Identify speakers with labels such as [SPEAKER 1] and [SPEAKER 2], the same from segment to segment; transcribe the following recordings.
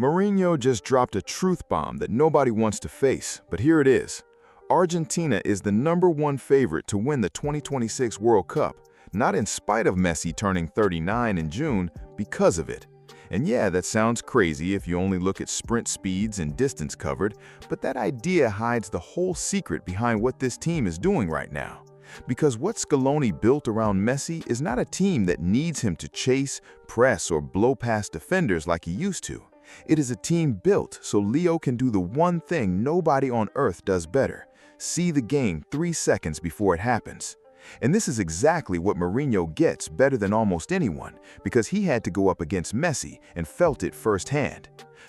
[SPEAKER 1] Mourinho just dropped a truth bomb that nobody wants to face, but here it is. Argentina is the #1 favorite to win the 2026 World Cup, not in spite of Messi turning 39 in June, because of it. And yeah, that sounds crazy if you only look at sprint speeds and distance covered, but that idea hides the whole secret behind what this team is doing right now. Because what Scaloni built around Messi is not a team that needs him to chase, press, or blow past defenders like he used to. It is a team built so Leo can do the one thing nobody on earth does better: see the game 3 seconds before it happens. And this is exactly what Mourinho gets better than almost anyone, because he had to go up against Messi and felt it firsthand.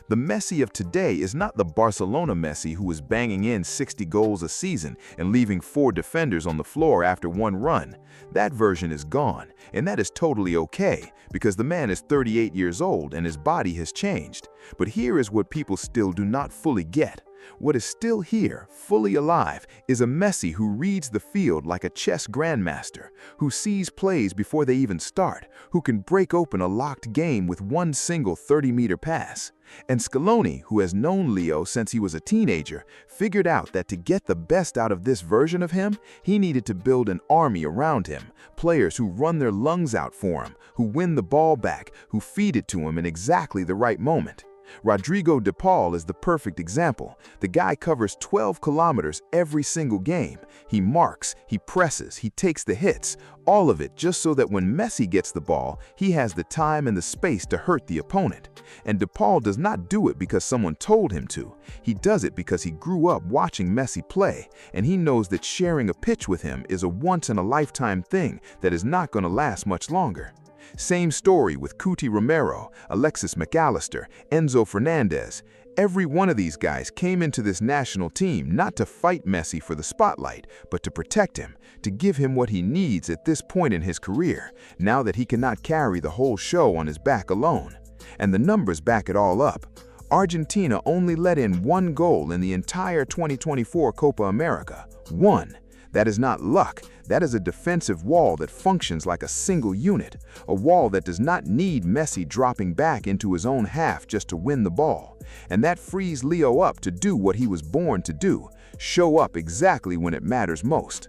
[SPEAKER 1] The Messi of today is not the Barcelona Messi who is banging in 60 goals a season and leaving 4 defenders on the floor after one run. That version is gone, and that is totally okay, because the man is 38 years old and his body has changed. But here is what people still do not fully get. What is still here, fully alive, is a Messi who reads the field like a chess grandmaster, who sees plays before they even start, who can break open a locked game with one single 30-meter pass. And Scaloni, who has known Leo since he was a teenager, figured out that to get the best out of this version of him, he needed to build an army around him, players who run their lungs out for him, who win the ball back, who feed it to him in exactly the right moment. Rodrigo de Paul is the perfect example. The guy covers 12 kilometers every single game. He marks, he presses, he takes the hits, all of it just so that when Messi gets the ball, he has the time and the space to hurt the opponent. And de Paul does not do it because someone told him to. He does it because he grew up watching Messi play, and he knows that sharing a pitch with him is a once-in-a-lifetime thing that is not going to last much longer. Same story with Cuti Romero, Alexis McAllister, Enzo Fernandez. Every one of these guys came into this national team not to fight Messi for the spotlight, but to protect him, to give him what he needs at this point in his career, now that he cannot carry the whole show on his back alone. And the numbers back it all up. Argentina only let in 1 goal in the entire 2024 Copa America. 1. That is not luck. That is a defensive wall that functions like a single unit, a wall that does not need Messi dropping back into his own half just to win the ball. And that frees Leo up to do what he was born to do, show up exactly when it matters most.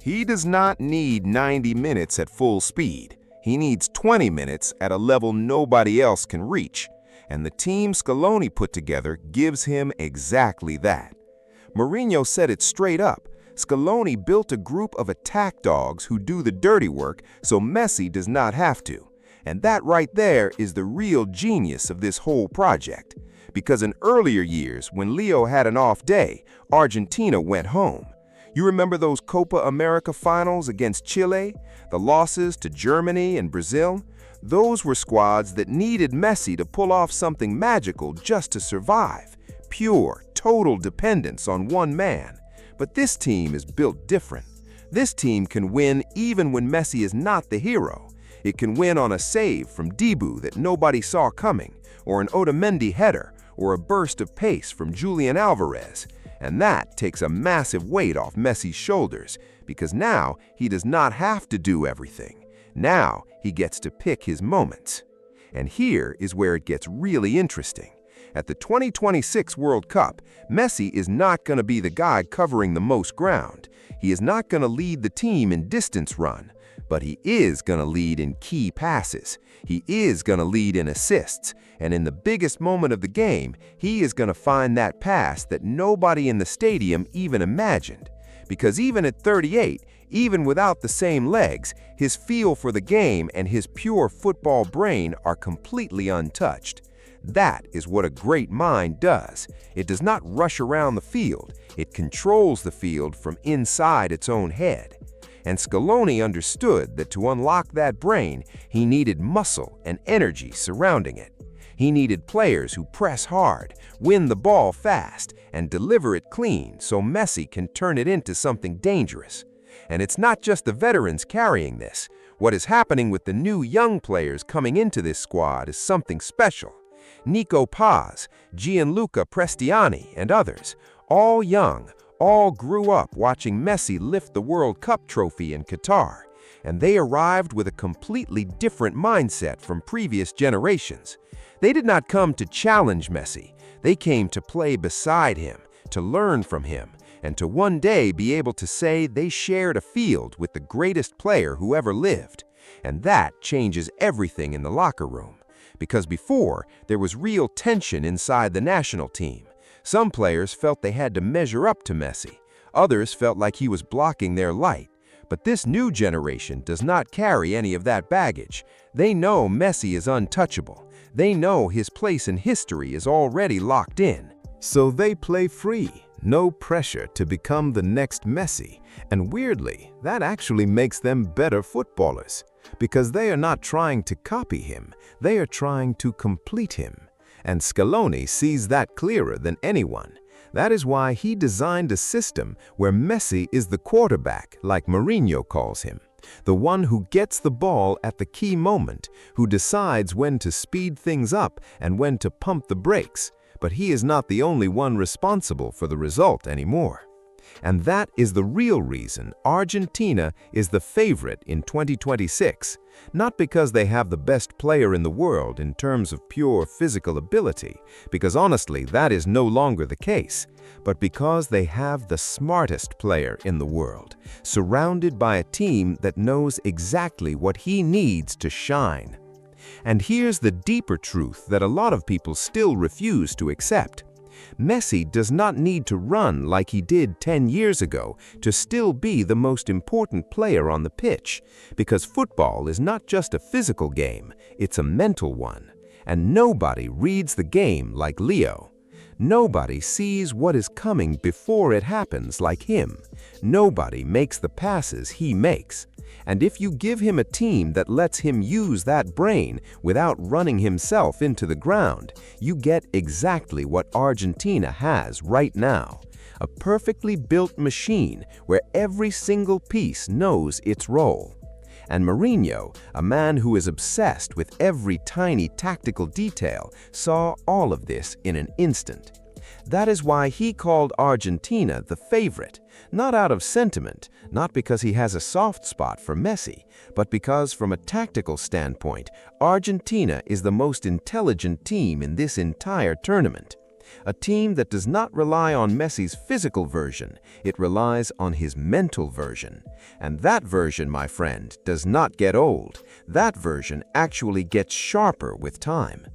[SPEAKER 2] He does not need 90 minutes at full speed. He needs 20 minutes at a level nobody else can reach. And the team Scaloni put together gives him exactly that. Mourinho said it straight up. Scaloni built a group of attack dogs who do the dirty work so Messi does not have to. And that right there is the real genius of this whole project. Because in earlier years, when Leo had an off day, Argentina went home. You remember those Copa America finals against Chile? The losses to Germany and Brazil? Those were squads that needed Messi to pull off something magical just to survive. Pure, total dependence on one man. But this team is built different. This team can win even when Messi is not the hero. It can win on a save from Dibu that nobody saw coming, or an Otamendi header, or a burst of pace from Julian Alvarez. And that takes a massive weight off Messi's shoulders, because now he does not have to do everything. Now he gets to pick his moments. And here is where it gets really interesting. At the 2026 World Cup, Messi is not going to be the guy covering the most ground. He is not going to lead the team in distance run, but he is going to lead in key passes. He is going to lead in assists, and in the biggest moment of the game, he is going to find that pass that nobody in the stadium even imagined. Because even at 38, even without the same legs, his feel for the game and his pure football brain are completely untouched. That is what a great mind does. It does not rush around the field. It controls the field from inside its own head. And Scaloni understood that to unlock that brain, he needed muscle and energy surrounding it. He needed players who press hard, win the ball fast, and deliver it clean so Messi can turn it into something dangerous. And it's not just the veterans carrying this. What is happening with the new young players coming into this squad is something special. Nico Paz, Gianluca Prestiani, and others, all young, all grew up watching Messi lift the World Cup trophy in Qatar. and they arrived with a completely different mindset from previous generations. They did not come to challenge Messi. They came to play beside him, to learn from him, and to one day be able to say they shared a field with the greatest player who ever lived. And that changes everything in the locker room. Because before, there was real tension inside the national team. Some players felt they had to measure up to Messi. Others felt like he was blocking their light. But this new generation does not carry any of that baggage. They know Messi is untouchable. They know his place in history is already locked in.
[SPEAKER 1] So they play free, no pressure to become the next Messi. And weirdly, that actually makes them better footballers. Because they are not trying to copy him, they are trying to complete him. And Scaloni sees that clearer than anyone. That is why he designed a system where Messi is the quarterback, like Mourinho calls him. The one who gets the ball at the key moment, who decides when to speed things up and when to pump the brakes. But he is not the only one responsible for the result anymore. And that is the real reason Argentina is the favorite in 2026. Not because they have the best player in the world in terms of pure physical ability, because honestly that is no longer the case, but because they have the smartest player in the world, surrounded by a team that knows exactly what he needs to shine. And here's the deeper truth that a lot of people still refuse to accept. Messi does not need to run like he did 10 years ago to still be the most important player on the pitch, because football is not just a physical game, it's a mental one. And nobody reads the game like Leo. Nobody sees what is coming before it happens like him. Nobody makes the passes he makes. And if you give him a team that lets him use that brain without running himself into the ground, you get exactly what Argentina has right now. A perfectly built machine where every single piece knows its role. And Mourinho, a man who is obsessed with every tiny tactical detail, saw all of this in an instant. That is why he called Argentina the favorite, not out of sentiment, not because he has a soft spot for Messi, but because from a tactical standpoint, Argentina is the most intelligent team in this entire tournament. A team that does not rely on Messi's physical version, it relies on his mental version. And that version, my friend, does not get old. That version actually gets sharper with time.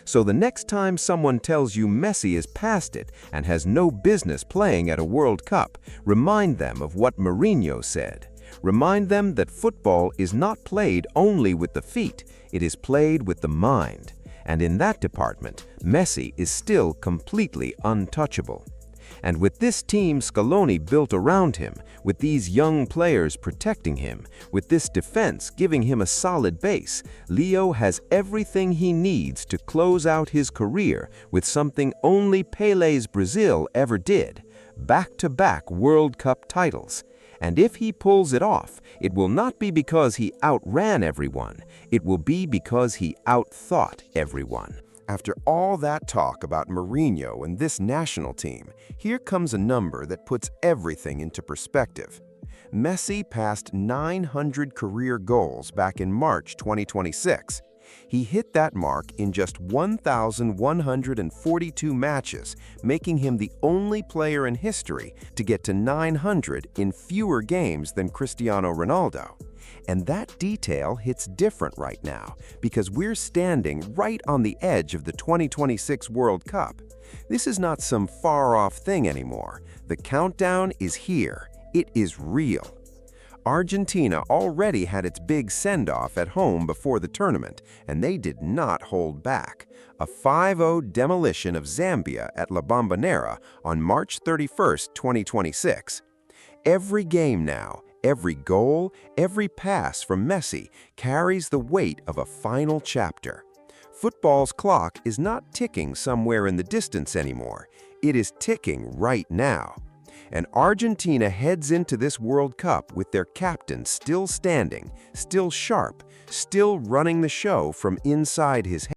[SPEAKER 1] So the next time someone tells you Messi is past it and has no business playing at a World Cup, remind them of what Mourinho said. Remind them that football is not played only with the feet, it is played with the mind. And in that department, Messi is still completely untouchable. And with this team Scaloni built around him, with these young players protecting him, with this defense giving him a solid base, Leo has everything he needs to close out his career with something only Pele's Brazil ever did: back-to-back World Cup titles. And if he pulls it off, it will not be because he outran everyone, it will be because he outthought everyone. After all that talk about Mourinho and this national team, here comes a number that puts everything into perspective. Messi passed 900 career goals back in March 2026. He hit that mark in just 1,142 matches, making him the only player in history to get to 900 in fewer games than Cristiano Ronaldo. And that detail hits different right now because we're standing right on the edge of the 2026 World Cup. This is not some far-off thing anymore. The countdown is here. It is real. Argentina already had its big send-off at home before the tournament, and they did not hold back. A 5-0 demolition of Zambia at La Bombonera on March 31, 2026. Every game now, every goal, every pass from Messi carries the weight of a final chapter. Football's clock is not ticking somewhere in the distance anymore. It is ticking right now. And Argentina heads into this World Cup with their captain still standing, still sharp, still running the show from inside his head.